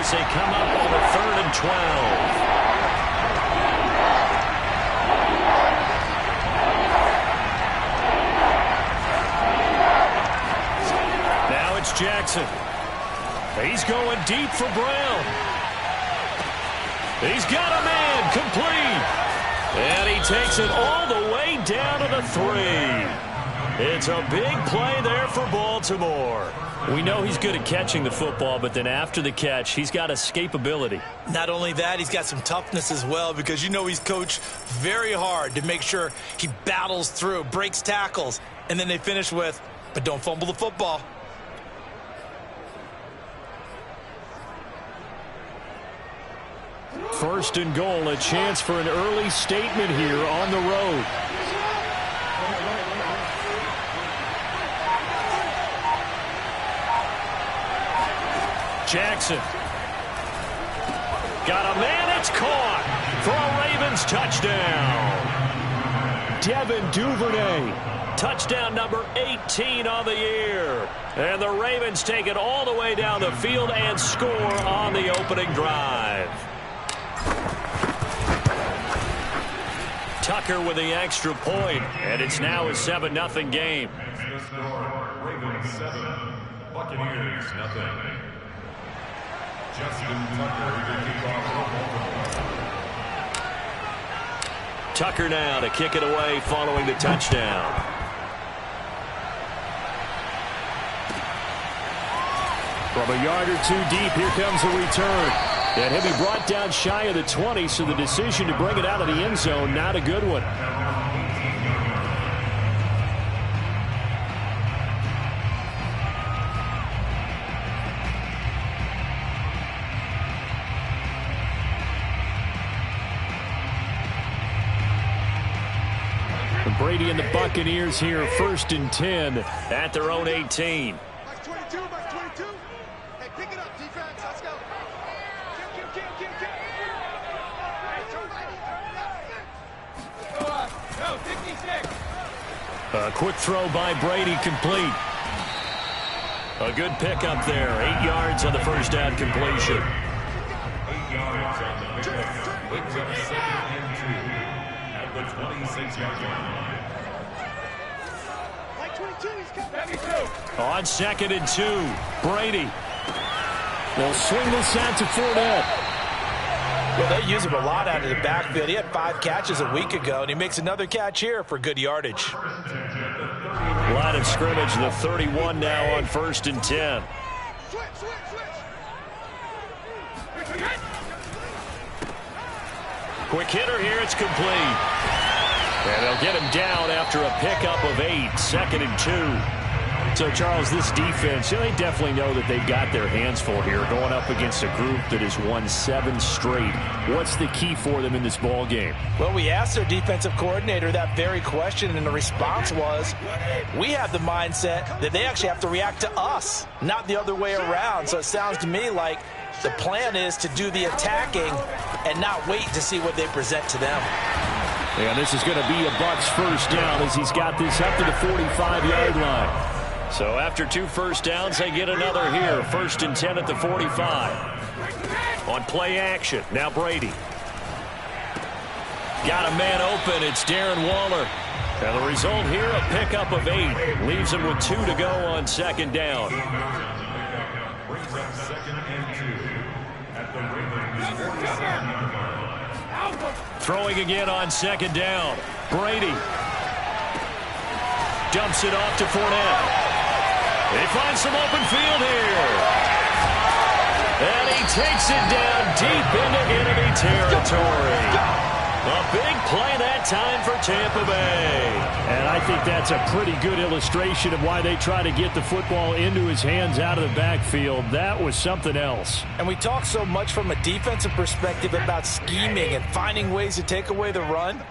as they come up on a 3rd and 12. It's Jackson. He's going deep for Brown. He's got a man complete. And he takes it all the way down to the 3. It's a big play there for Baltimore. We know he's good at catching the football, but then after the catch, he's got escapability. Not only that, he's got some toughness as well, because you know he's coached very hard to make sure he battles through, breaks tackles, and then they finish with, but don't fumble the football. First and goal, a chance for an early statement here on the road. Jackson. Got a man, it's caught for a Ravens touchdown. Devin Duvernay, touchdown number 18 on the year. And the Ravens take it all the way down the field and score on the opening drive. Tucker with the extra point, and it's now a 7-0 game. Ravens 7, Buccaneers nothing. Justin Tucker to kick off. Tucker now to kick it away following the touchdown. From a yard or two deep, here comes the return. And he'll be brought down shy of the 20, so the decision to bring it out of the end zone, not a good one. And Brady and the Buccaneers here, 1st and 10 at their own 18. Max 22, Max 22. Hey, pick it up, defense. Let's go. A quick throw by Brady, complete. A good pickup there. 8 yards on the first down completion. 8 yards on the pickup. Brings up 2nd and 2 at the 26-yard line. Like 22, he's coming. On 2nd and 2, Brady. They'll swing this out to Fournette. Well, they use him a lot out of the backfield. He had 5 catches a week ago, and he makes another catch here for good yardage. Line of scrimmage, the 31 now on 1st and 10. Quick hitter here, it's complete. And they'll get him down after a pickup of 8, 2nd and 2. So, Charles, this defense, they definitely know that they've got their hands full here, going up against a group that has won 7 straight. What's the key for them in this ball game? Well, we asked their defensive coordinator that very question, and the response was, we have the mindset that they actually have to react to us, not the other way around. So it sounds to me like the plan is to do the attacking and not wait to see what they present to them. Yeah, this is going to be a Bucs first down as he's got this up to the 45-yard line. So after 2 first downs, they get another here. 1st and 10 at the 45. On play action, now Brady. Got a man open, it's Darren Waller. And the result here, a pickup of 8. Leaves him with 2 to go on 2nd down. Brings up 2nd and 2 at the Ravens 47-yard line. Throwing again on 2nd down. Brady dumps it off to Fournette. He finds some open field here. And he takes it down deep into enemy territory. A big play that time for Tampa Bay. And I think that's a pretty good illustration of why they try to get the football into his hands out of the backfield. That was something else. And we talk so much from a defensive perspective about scheming and finding ways to take away the run.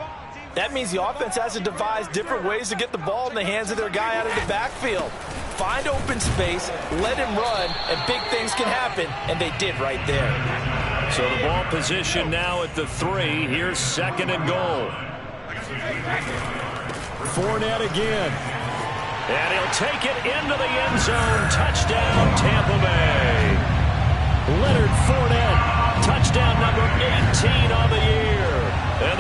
That means the offense has to devise different ways to get the ball in the hands of their guy out of the backfield. Find open space, let him run, and big things can happen, and they did right there. So the ball position now at the 3. Here's 2nd and goal. Fournette again. And he'll take it into the end zone. Touchdown, Tampa Bay. Leonard Fournette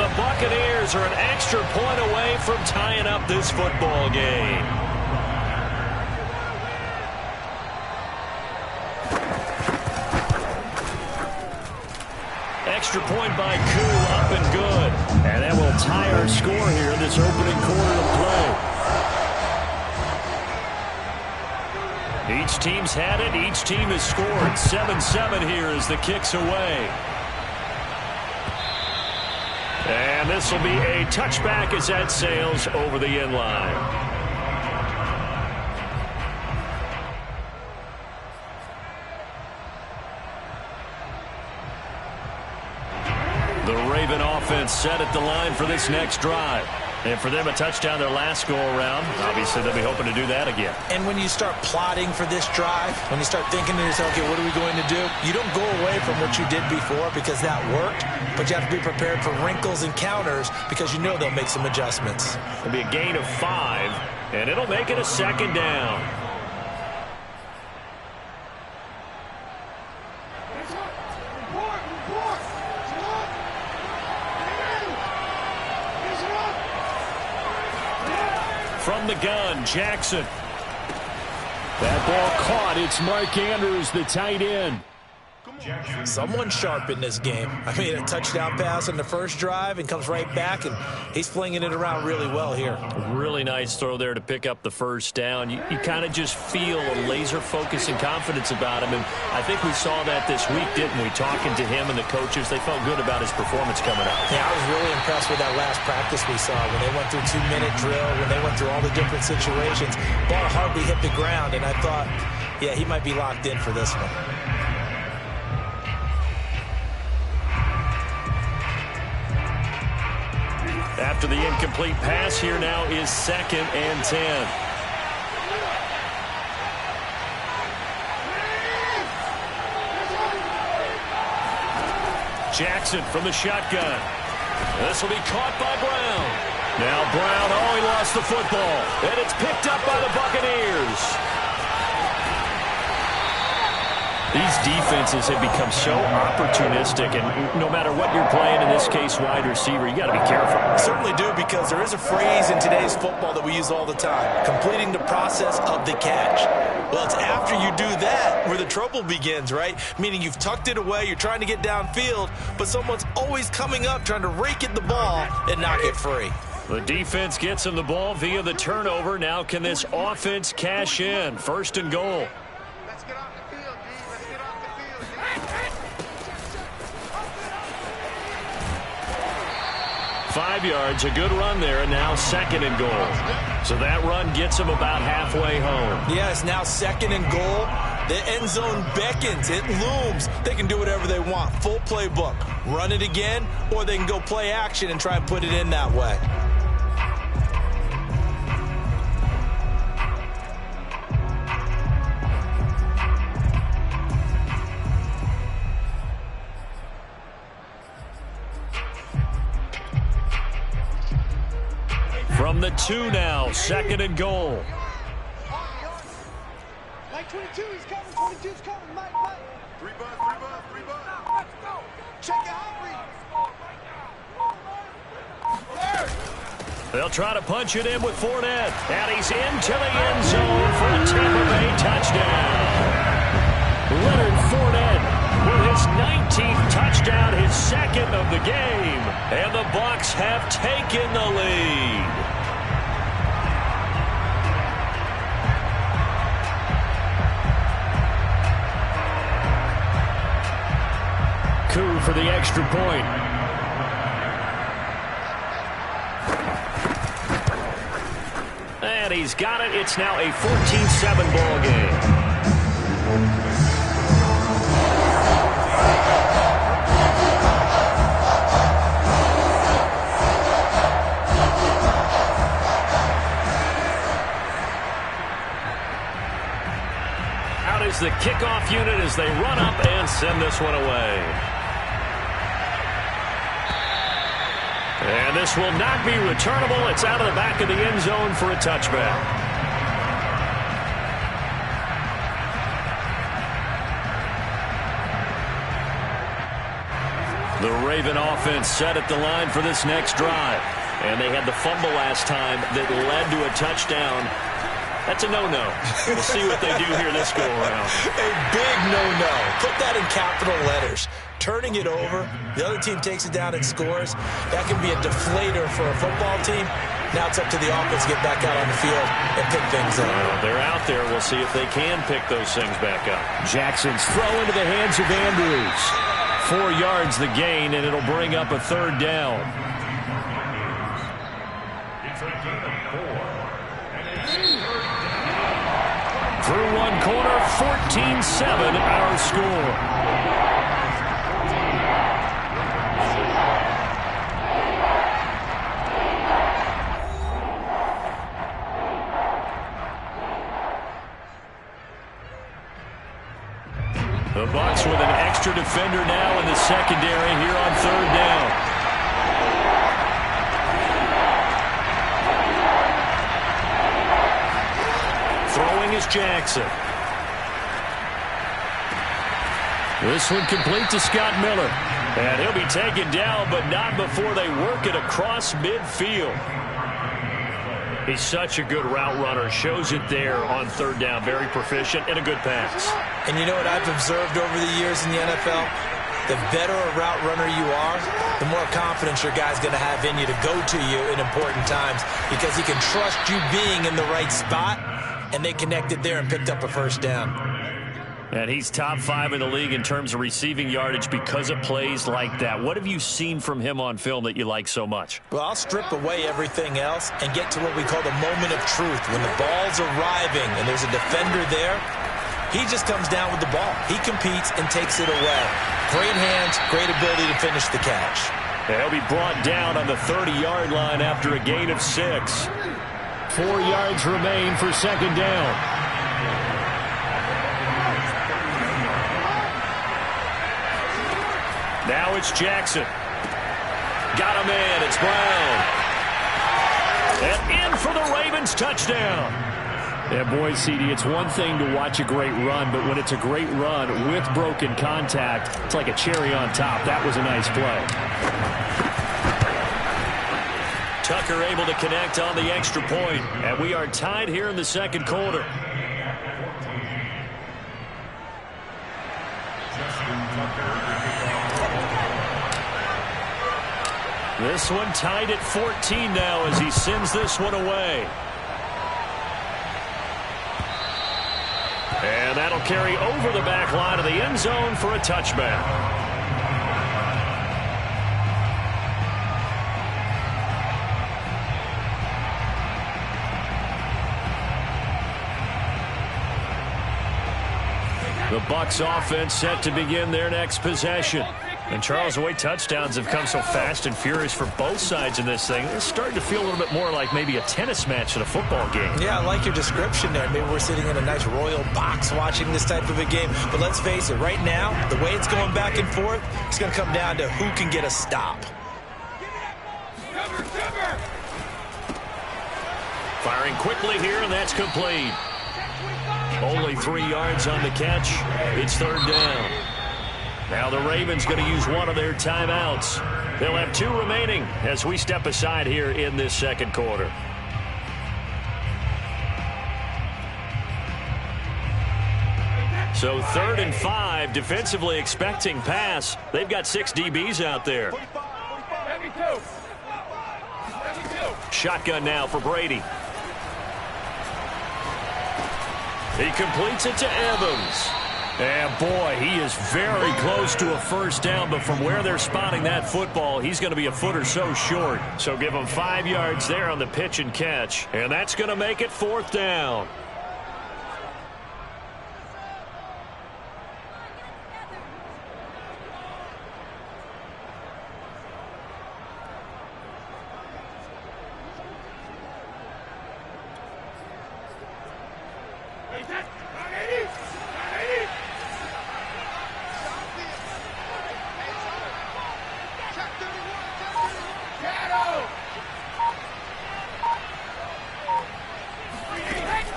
the Buccaneers are an extra point away from tying up this football game. Extra point by Koo, up and good. And that will tie our score here in this opening quarter of play. Each team's had it. Each team has scored. 7-7 here as the kick's away. And this will be a touchback as that sails over the end line. The Raven offense set at the line for this next drive. And for them, a touchdown their last go-around. Obviously, they'll be hoping to do that again. And when you start plotting for this drive, when you start thinking to yourself, okay, what are we going to do? You don't go away from what you did before because that worked, but you have to be prepared for wrinkles and counters because you know they'll make some adjustments. It'll be a gain of 5, and it'll make it a second down. From the gun, Jackson. That ball caught. It's Mark Andrews, the tight end. Someone sharp in this game. I mean, a touchdown pass on the first drive and comes right back, and he's flinging it around really well here. Really nice throw there to pick up the first down. You kind of just feel a laser focus and confidence about him, and I think we saw that this week, didn't we? Talking to him and the coaches, they felt good about his performance coming up. Yeah, I was really impressed with that last practice we saw when they went through 2-minute drill, when they went through all the different situations. Ball hardly hit the ground, and I thought, yeah, he might be locked in for this one. After the incomplete pass, here now is 2nd and 10. Jackson from the shotgun. This will be caught by Brown. Now Brown, he lost the football. And it's picked up by the Buccaneers. These defenses have become so opportunistic, and no matter what you're playing, in this case wide receiver, you got to be careful. I certainly do, because there is a phrase in today's football that we use all the time: completing the process of the catch. Well, it's after you do that where the trouble begins, right? Meaning you've tucked it away, you're trying to get downfield, but someone's always coming up trying to rake at the ball and knock it free. The defense gets him the ball via the turnover. Now can this offense cash in? 1st and goal. Let's get off the field, D. Let's get off the field. 5 yards, a good run there, and now 2nd and goal. So that run gets him about halfway home. Yeah, it's now 2nd and goal. The end zone beckons. It looms. They can do whatever they want. Full playbook. Run it again, or they can go play action and try and put it in that way. From the 2 now, 2nd and goal. Mike 22, he's coming. 22's coming. Mike. 3 bud. Let's go. Check it out, Reed. They'll try to punch it in with Fournette. And he's into the end zone for a Tampa Bay touchdown. Leonard Fournette with his 19th touchdown, his 2nd of the game. And the Bucs have taken the lead. Koo for the extra point. And he's got it. It's now a 14-7 ball game. Out is the kickoff unit as they run up and send this one away. And this will not be returnable. It's out of the back of the end zone for a touchback. The Raven offense set at the line for this next drive. And they had the fumble last time that led to a touchdown. That's a no-no. We'll see what they do here this go-around. A big no-no. Put that in capital letters. Turning it over, the other team takes it down and scores. That can be a deflator for a football team. Now it's up to the offense to get back out on the field and pick things up. Well, they're out there. We'll see if they can pick those things back up. Jackson's throw into the hands of Andrews. 4 yards the gain, and it'll bring up a third down. Through one quarter, 14-7 our score. The Bucs with an extra defender now in the secondary here on third down. Throwing is Jackson. This one complete to Scott Miller. And he'll be taken down, but not before they work it across midfield. He's such a good route runner. Shows it there on third down. Very proficient and a good pass. And you know what I've observed over the years in the NFL? The better a route runner you are, the more confidence your guy's going to have in you to go to you in important times because he can trust you being in the right spot, and they connected there and picked up a first down. And he's top 5 in the league in terms of receiving yardage because of plays like that. What have you seen from him on film that you like so much? Well, I'll strip away everything else and get to what we call the moment of truth. When the ball's arriving and there's a defender there, he just comes down with the ball. He competes and takes it away. Great hands, great ability to finish the catch. He'll be brought down on the 30-yard line after a gain of 6. 4 yards remain for second down. Now it's Jackson. Got a man. It's Brown. And in for the Ravens touchdown. Yeah, boy, CD, it's one thing to watch a great run, but when it's a great run with broken contact, it's like a cherry on top. That was a nice play. Tucker able to connect on the extra point, and we are tied here in the second quarter. This one tied at 14 now as he sends this one away. And that'll carry over the back line of the end zone for a touchback. The Bucs offense set to begin their next possession. And Charles, the way touchdowns have come so fast and furious for both sides in this thing, it's starting to feel a little bit more like maybe a tennis match in a football game. Yeah, I like your description there. Maybe we're sitting in a nice royal box watching this type of a game. But let's face it, right now, the way it's going back and forth, it's going to come down to who can get a stop. Firing quickly here, and that's complete. Only 3 yards on the catch. It's third down. Now the Ravens going to use one of their timeouts. They'll have 2 remaining as we step aside here in this second quarter. So 3rd and 5, defensively expecting pass. They've got 6 DBs out there. Shotgun now for Brady. He completes it to Evans. And boy, he is very close to a first down, but from where they're spotting that football, he's going to be a foot or so short. So give him 5 yards there on the pitch and catch, and that's going to make it 4th down.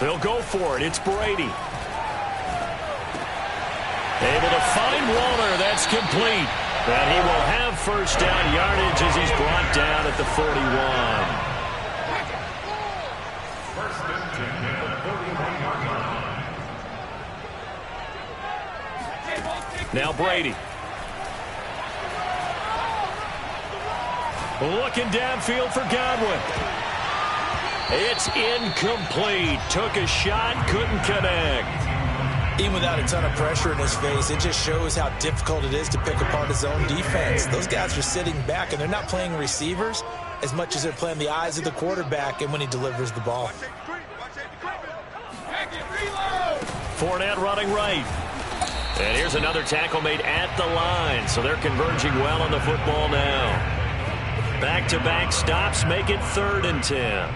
They'll go for it. It's Brady. Able to find Waller. That's complete. And he will have first down yardage as he's brought down at the 41. First and 10 at the 41-yard line. Now Brady. Looking downfield for Godwin. It's incomplete. Took a shot, couldn't connect. Even without a ton of pressure in his face, it just shows how difficult it is to pick apart his own defense. Those guys are sitting back, and they're not playing receivers as much as they're playing the eyes of the quarterback and when he delivers the ball. Fournette running right. And here's another tackle made at the line, so they're converging well on the football now. Back-to-back stops make it 3rd and 10.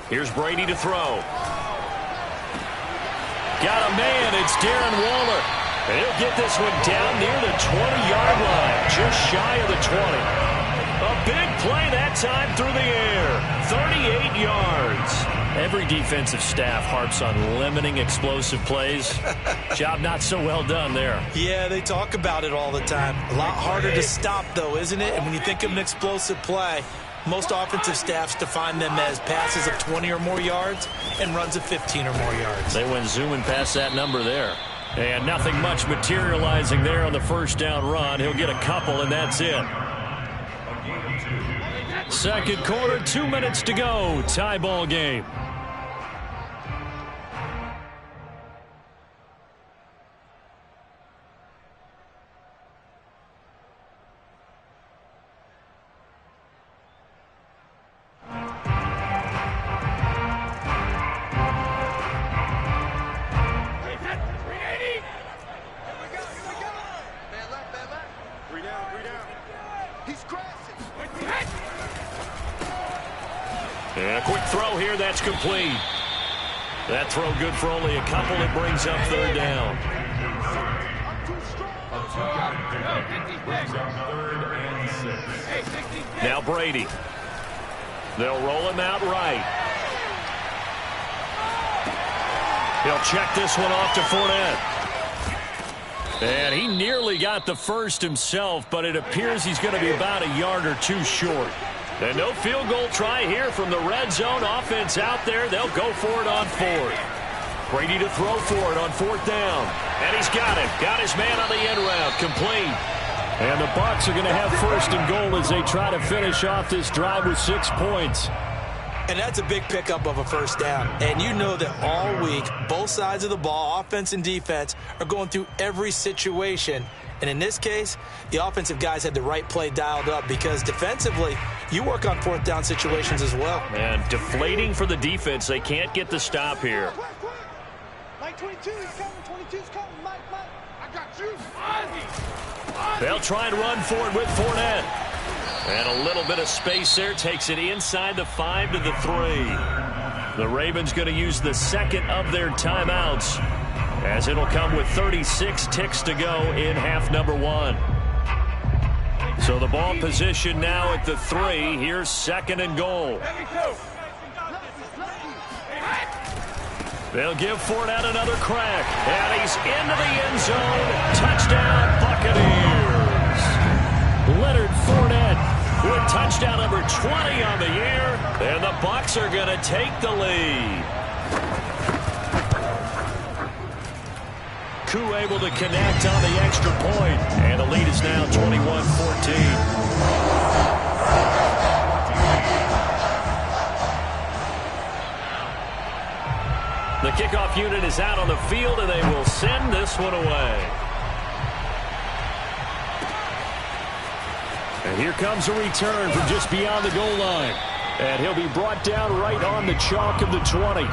Here's Brady to throw. Got a man. It's Darren Waller. And he'll get this one down near the 20-yard line, just shy of the 20. A big play that time through the air. 38 yards. Every defensive staff harps on limiting explosive plays. Job not so well done there. Yeah, they talk about it all the time. A lot harder to stop, though, isn't it? And when you think of an explosive play, most offensive staffs define them as passes of 20 or more yards and runs of 15 or more yards. They went zooming past that number there. And nothing much materializing there on the first down run. He'll get a couple, and that's it. Second quarter, 2 minutes to go. Tie ball game. And a quick throw here, that's complete. That throw good for only a couple. It brings up 3rd down. Now Brady. They'll roll him out right. He'll check this one off to Fournette. And he nearly got the first himself, but it appears he's going to be about a yard or two short. And no field goal try here from the red zone. Offense out there. They'll go for it on 4th. Brady to throw for it on 4th down. And he's got it. Got his man on the end route. Complete. And the Bucs are going to have 1st and goal as they try to finish off this drive with 6 points. And that's a big pickup of a first down. And you know that all week, both sides of the ball, offense and defense, are going through every situation. And in this case, the offensive guys had the right play dialed up because defensively, you work on 4th down situations as well. And deflating for the defense. They can't get the stop here. Mike 22 is coming. 22's coming. Mike. I got you. They'll try and run for it with Fournette. And a little bit of space there. Takes it inside the 5 to the 3. The Ravens going to use the second of their timeouts, as it'll come with 36 ticks to go in half number 1. So the ball position now at the 3. Here's 2nd and goal. They'll give Fournette another crack. And he's into the end zone. Touchdown, Buccaneers. Leonard Fournette with touchdown number 20 on the year. And the Bucs are going to take the lead. Koo able to connect on the extra point. And the lead is now 21-14. The kickoff unit is out on the field, and they will send this one away. And here comes a return from just beyond the goal line. And he'll be brought down right on the chalk of the 20.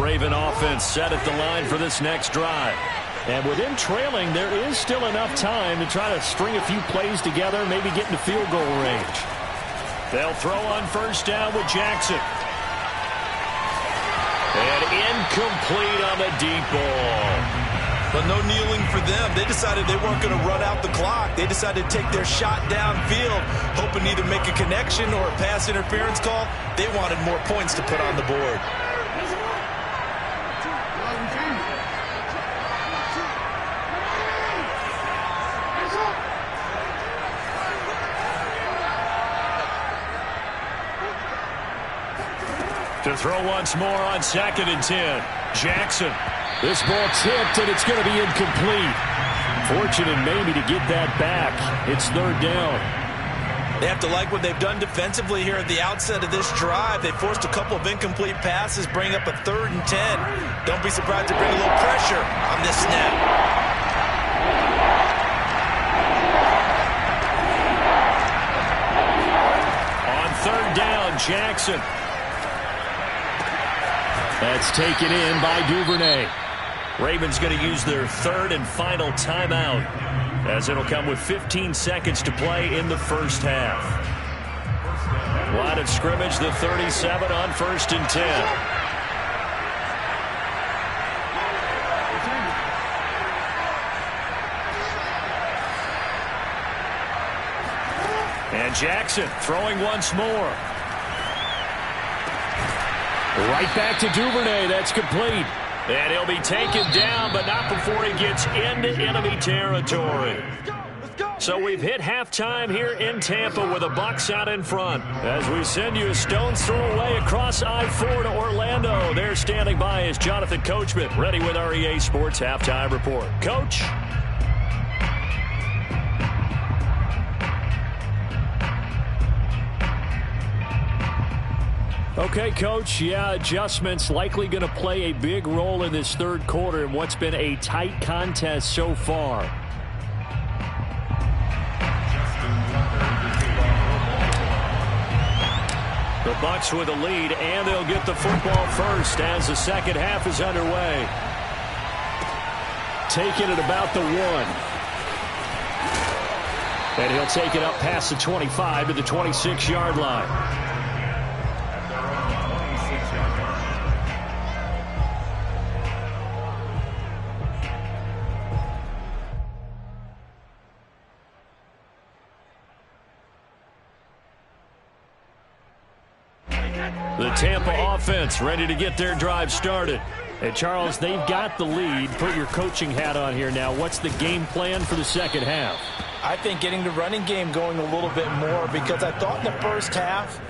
Raven offense set at the line for this next drive. And with them trailing, there is still enough time to try to string a few plays together, maybe get into field goal range. They'll throw on first down with Jackson. And incomplete on the deep ball. But no kneeling for them. They decided they weren't going to run out the clock. They decided to take their shot downfield, hoping to either make a connection or a pass interference call. They wanted more points to put on the board. To throw once more on 2nd and 10. Jackson. This ball tipped, and it's going to be incomplete. Fortunate maybe to get that back. It's 3rd down. They have to like what they've done defensively here at the outset of this drive. They forced a couple of incomplete passes, bring up a 3rd and 10. Don't be surprised to bring a little pressure on this snap. On 3rd down, Jackson. That's taken in by Duvernay. Ravens going to use their 3rd and final timeout, as it'll come with 15 seconds to play in the first half. Line of scrimmage, the 37 on 1st and 10. And Jackson throwing once more. Right back to Duvernay. That's complete. And he'll be taken down, but not before he gets into enemy territory. So we've hit halftime here in Tampa with the Bucs out in front. As we send you a stone's throw away across I-4 to Orlando. There standing by is Jonathan Coachman, ready with our EA Sports Halftime Report. Coach? Okay, Coach, yeah, adjustments likely going to play a big role in this 3rd quarter in what's been a tight contest so far. The Bucs with a lead, and they'll get the football first as the second half is underway. Taking it about the 1. And he'll take it up past the 25 to the 26-yard line. The Tampa offense ready to get their drive started. And Charles, they've got the lead. Put your coaching hat on here now. What's the game plan for the second half? I think getting the running game going a little bit more, because I thought in the first half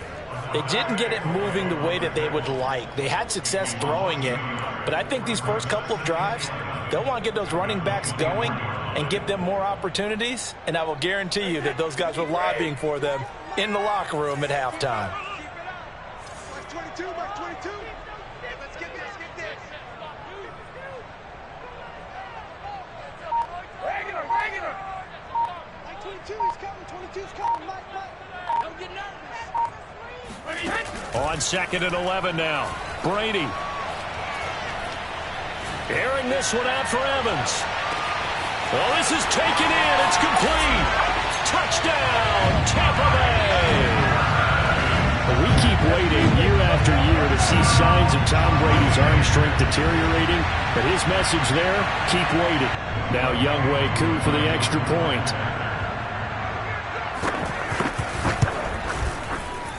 they didn't get it moving the way that they would like. They had success throwing it, but I think these first couple of drives, they'll want to get those running backs going and give them more opportunities, and I will guarantee you that those guys were lobbying for them in the locker room at halftime. 22, back 22. Let's get this, get this. Regular. Like 22, he's coming, 22's coming, Mike. Don't get nervous. On 2nd and 11 now. Brady. Airing this one out for Evans. Oh, this is taken in. It's complete. Touchdown, Tampa Bay. We keep waiting year after year to see signs of Tom Brady's arm strength deteriorating, but his message there, keep waiting. Now Younghoe Koo for the extra point.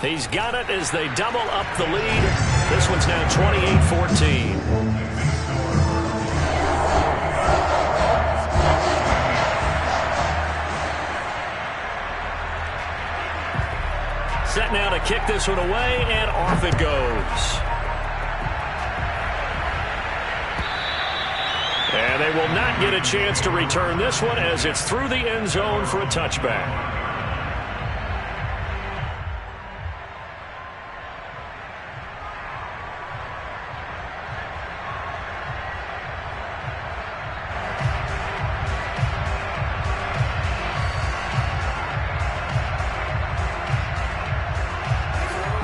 He's got it as they double up the lead. This one's now 28-14. Set now to kick this one away, and off it goes. And they will not get a chance to return this one as it's through the end zone for a touchback.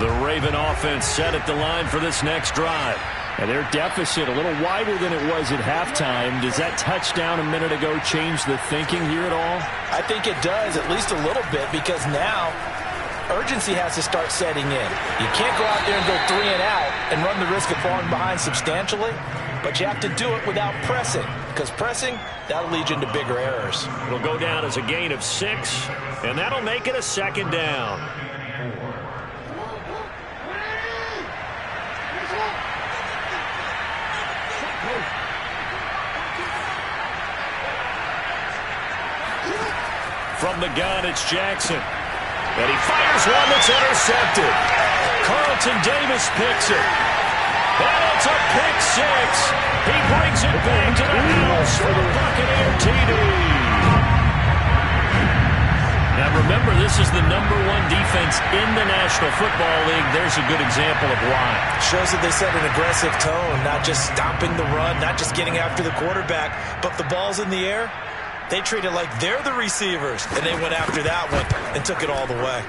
The Raven offense set at the line for this next drive. And their deficit a little wider than it was at halftime. Does that touchdown a minute ago change the thinking here at all? I think it does, at least a little bit, because now urgency has to start setting in. You can't go out there and go 3 and out and run the risk of falling behind substantially, but you have to do it without pressing, because pressing, that'll lead you into bigger errors. It'll go down as a gain of 6, and that'll make it a 2nd down. From the gun, it's Jackson. And he fires one that's intercepted. Carlton Davis picks it. And it's a pick 6. He brings it back to the house for the Buccaneer TD. Now remember, this is the #1 defense in the National Football League. There's a good example of why. Shows that they set an aggressive tone, not just stopping the run, not just getting after the quarterback, but if the ball's in the air, they treat it like they're the receivers, and they went after that one and took it all the way.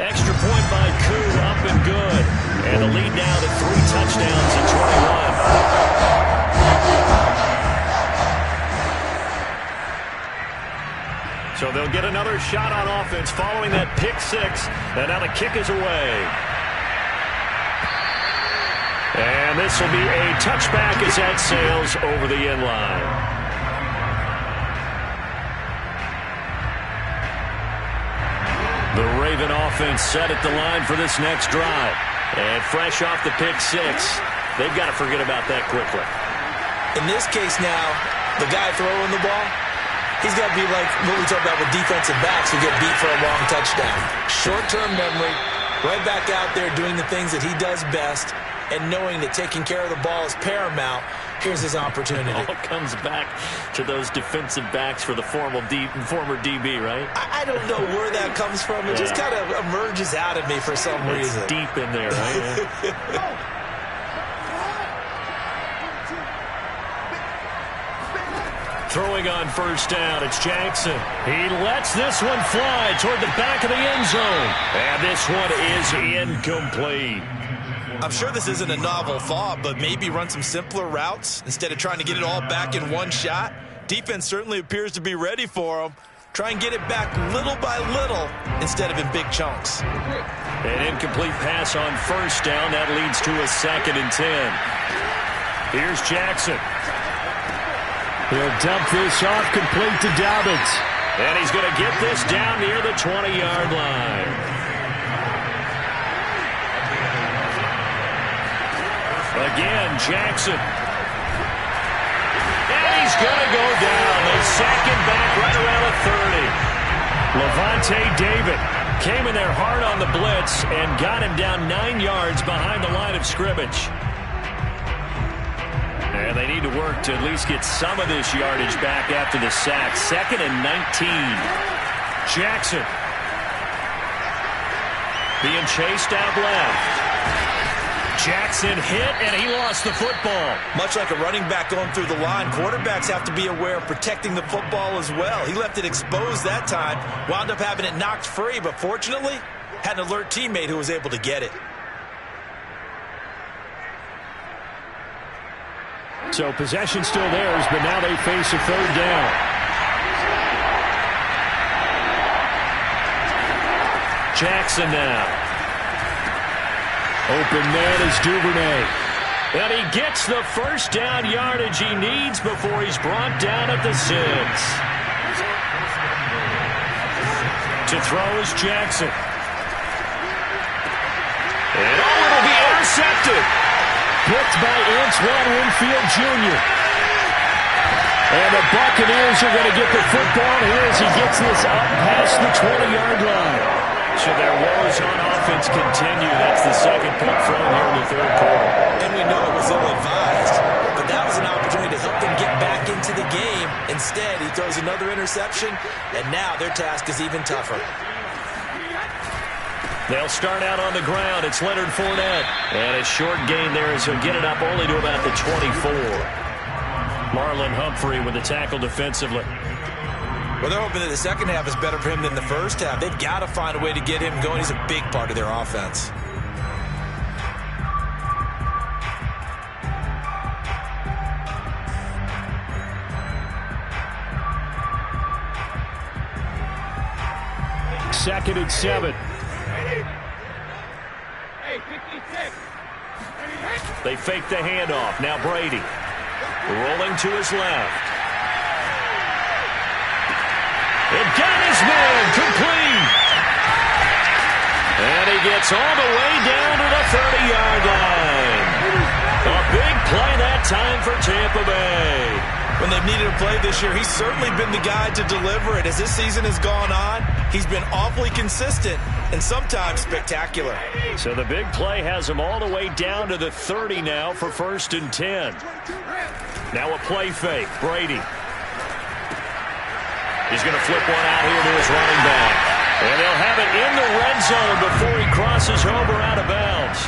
Extra point by Koo, up and good. And the lead now to 3 touchdowns at 21. So they'll get another shot on offense following that pick 6, and now the kick is away. And this will be a touchback as that sails over the end line. The Raven offense set at the line for this next drive. And fresh off the pick 6, they've got to forget about that quickly. In this case now, the guy throwing the ball, he's got to be like what we talk about with defensive backs who get beat for a long touchdown. Short-term memory, right back out there doing the things that he does best, and knowing that taking care of the ball is paramount. Here's his opportunity. It all comes back to those defensive backs for the former DB, right? I don't know where that comes from. It just kind of emerges out of me for some reason. It's deep in there, right? Yeah. Throwing on first down, it's Jackson. He lets this one fly toward the back of the end zone. And this one is incomplete. I'm sure this isn't a novel thought, but maybe run some simpler routes instead of trying to get it all back in one shot. Defense certainly appears to be ready for him. Try and get it back little by little instead of in big chunks. An incomplete pass on first down. That leads to a 2nd and 10. Here's Jackson. He'll dump this off complete to Dobbins. And he's going to get this down near the 20-yard line. Again, Jackson. And he's going to go down. They sack him back right around the 30. Levante David came in there hard on the blitz and got him down 9 yards behind the line of scrimmage. And they need to work to at least get some of this yardage back after the sack. 2nd and 19. Jackson being chased out left. Jackson hit, and he lost the football. Much like a running back going through the line, quarterbacks have to be aware of protecting the football as well. He left it exposed that time, wound up having it knocked free, but fortunately, had an alert teammate who was able to get it. So possession still theirs, but now they face a 3rd down. Jackson now. Open man is Duvernay. And he gets the first down yardage he needs before he's brought down at the 6. To throw is Jackson. And it'll be intercepted. Picked by Antoine Winfield Jr. And the Buccaneers are going to get the football here as he gets this up past the 20-yard line. So their woes on offense continue. That's the 2nd pick thrown here in the 3rd quarter. And we know it was ill-advised, but that was an opportunity to help them get back into the game. Instead, he throws another interception, and now their task is even tougher. They'll start out on the ground. It's Leonard Fournette. And a short gain there as he'll get it up only to about the 24. Marlon Humphrey with the tackle defensively. Well, they're hoping that the second half is better for him than the first half. They've got to find a way to get him going. He's a big part of their offense. 2nd and 7. They fake the handoff. Now Brady rolling to his left. And got his man complete. And he gets all the way down to the 30-yard line. A big play that time for Tampa Bay. When they've needed a play this year, he's certainly been the guy to deliver it. As this season has gone on, he's been awfully consistent and sometimes spectacular. So the big play has him all the way down to the 30 now for 1st and 10. Now a play fake. Brady. He's going to flip one out here to his running back. And they'll have it in the red zone before he crosses over out of bounds.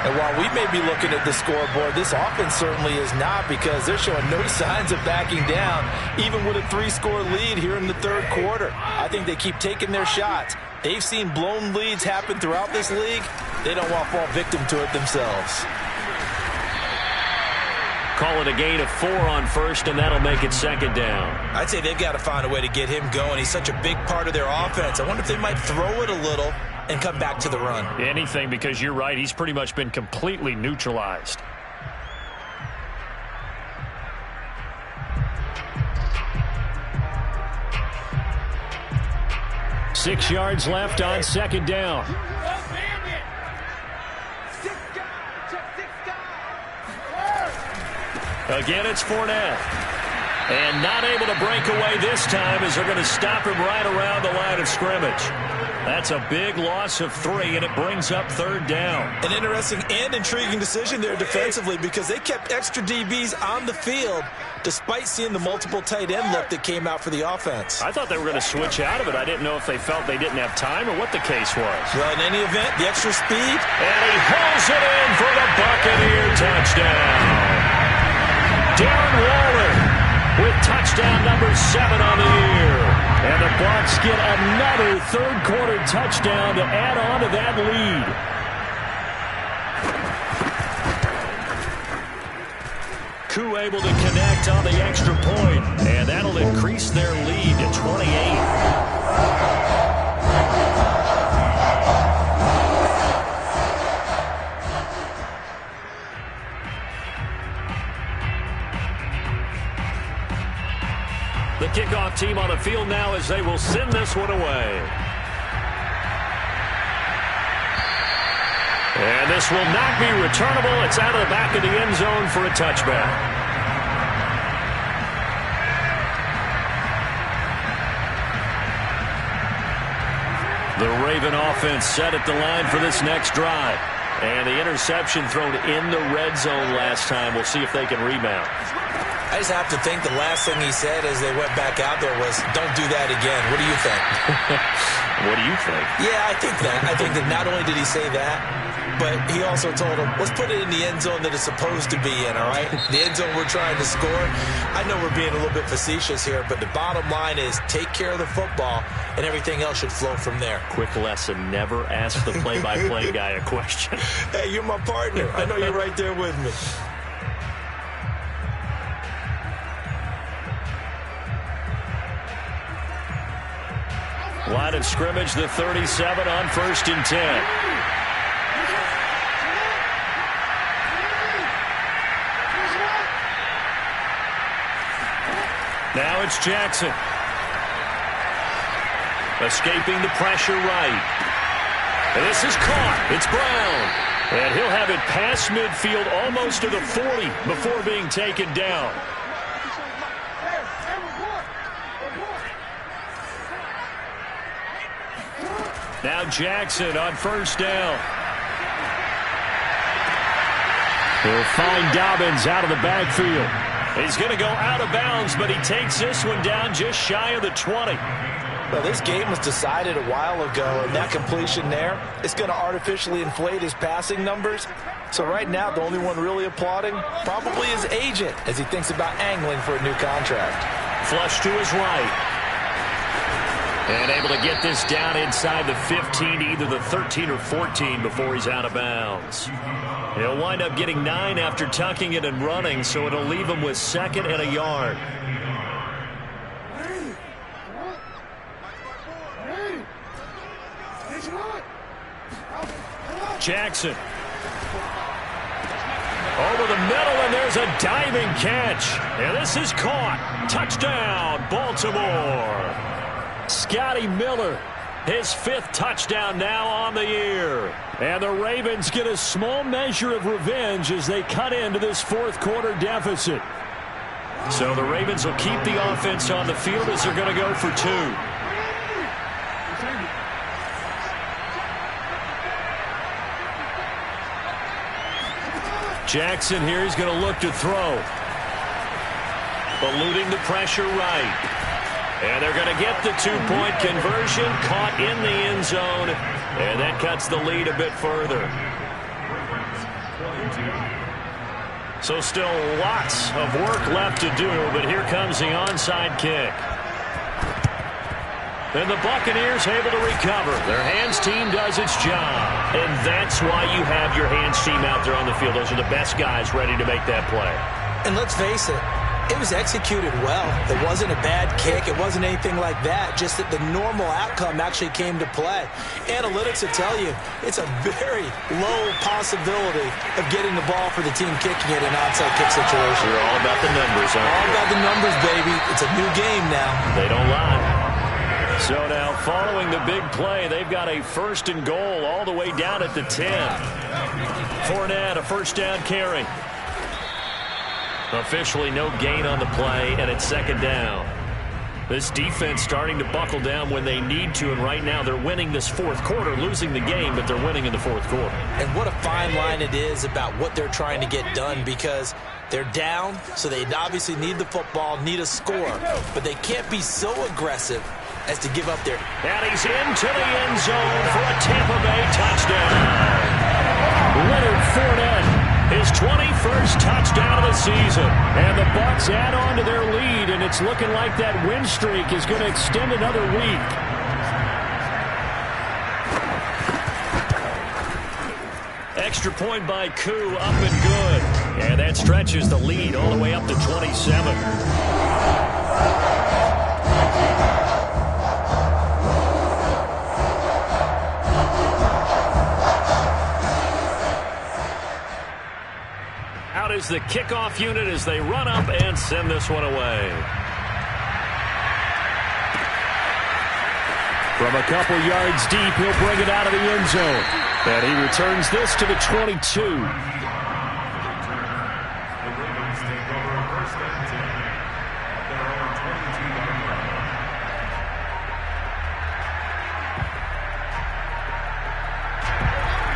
And while we may be looking at the scoreboard, this offense certainly is not, because they're showing no signs of backing down, even with a 3-score lead here in the 3rd quarter. I think they keep taking their shots. They've seen blown leads happen throughout this league. They don't want to fall victim to it themselves. Call it a gain of 4 on 1st, and that'll make it 2nd down. I'd say they've got to find a way to get him going. He's such a big part of their offense. I wonder if they might throw it a little and come back to the run. Anything, because you're right. He's pretty much been completely neutralized. Six yards left on 2nd down. Again, it's Fournette. And not able to break away this time, as they're going to stop him right around the line of scrimmage. That's a big loss of 3, and it brings up 3rd down. An interesting and intriguing decision there defensively, because they kept extra DBs on the field despite seeing the multiple tight end look that came out for the offense. I thought they were going to switch out of it. I didn't know if they felt they didn't have time or what the case was. Well, in any event, the extra speed. And he hauls it in for the Buccaneer touchdown. Darren Waller with touchdown number 7 on the year. And the Bucs get another 3rd quarter touchdown to add on to that lead. Koo able to connect on the extra point, and that'll increase their lead to 28. The kickoff team on the field now, as they will send this one away. And this will not be returnable. It's out of the back of the end zone for a touchback. The Raven offense set at the line for this next drive. And the interception thrown in the red zone last time. We'll see if they can rebound. I just have to think the last thing he said as they went back out there was, "Don't do that again." What do you think? What do you think? Yeah, I think that. I think that not only did he say that, but he also told him, let's put it in the end zone that it's supposed to be in, all right? The end zone we're trying to score. I know we're being a little bit facetious here, but the bottom line is take care of the football, and everything else should flow from there. Quick lesson, never ask the play-by-play guy a question. Hey, you're my partner. I know you're right there with me. Line of scrimmage, the 37 on 1st and 10. Now it's Jackson. Escaping the pressure right. And this is caught. It's Brown. And he'll have it past midfield almost to the 40 before being taken down. Now Jackson on 1st down. He'll find Dobbins out of the backfield. He's going to go out of bounds, but he takes this one down just shy of the 20. Well, this game was decided a while ago, and that completion there is going to artificially inflate his passing numbers. So right now, the only one really applauding probably his agent as he thinks about angling for a new contract. Flush to his right. And able to get this down inside the 15, either the 13 or 14 before he's out of bounds. He'll wind up getting 9 after tucking it and running, so it'll leave him with 2nd and a yard. Jackson. Over the middle, and there's a diving catch. And this is caught. Touchdown, Baltimore. Scotty Miller, his 5th touchdown now on the year. And the Ravens get a small measure of revenge as they cut into this 4th quarter deficit. So the Ravens will keep the offense on the field as they're going to go for 2. Jackson here, he's going to look to throw. Eluding the pressure right. And they're going to get the 2-point conversion, caught in the end zone. And that cuts the lead a bit further. So still lots of work left to do, but here comes the onside kick. And the Buccaneers able to recover. Their hands team does its job. And that's why you have your hands team out there on the field. Those are the best guys ready to make that play. And let's face it, it was executed well. It wasn't a bad kick. It wasn't anything like that. Just that the normal outcome actually came to play. Analytics will tell you it's a very low possibility of getting the ball for the team kicking it in an onside kick situation. You're all about the numbers, aren't you? All about the numbers, baby. It's a new game now. They don't lie. So now, following the big play, they've got a 1st and goal all the way down at the 10. Fournette, a 1st down carry. Officially no gain on the play, and it's 2nd down. This defense starting to buckle down when they need to, and right now they're winning this 4th quarter, losing the game, but they're winning in the 4th quarter. And what a fine line it is about what they're trying to get done, because they're down, so they obviously need the football, need a score, but they can't be so aggressive as to give up their... And he's into the end zone for a Tampa Bay touchdown. Leonard Fournette, his 21st touchdown of the season. And the Bucs add on to their lead, and it's looking like that win streak is going to extend another week. Extra point by Koo, up and good. And that stretches the lead all the way up to 27. Is the kickoff unit as they run up and send this one away. From a couple yards deep, he'll bring it out of the end zone. And he returns this to the 22.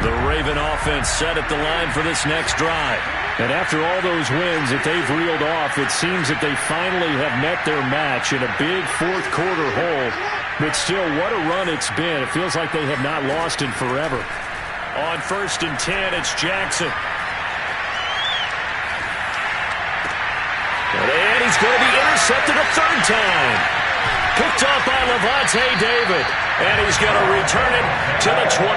The Raven offense set at the line for this next drive. And after all those wins that they've reeled off, it seems that they finally have met their match in a big 4th quarter hole. But still, what a run it's been. It feels like they have not lost in forever. On 1st and 10, it's Jackson. And he's going to be intercepted a 3rd time. Picked up by Levante David. And he's going to return it to the 20.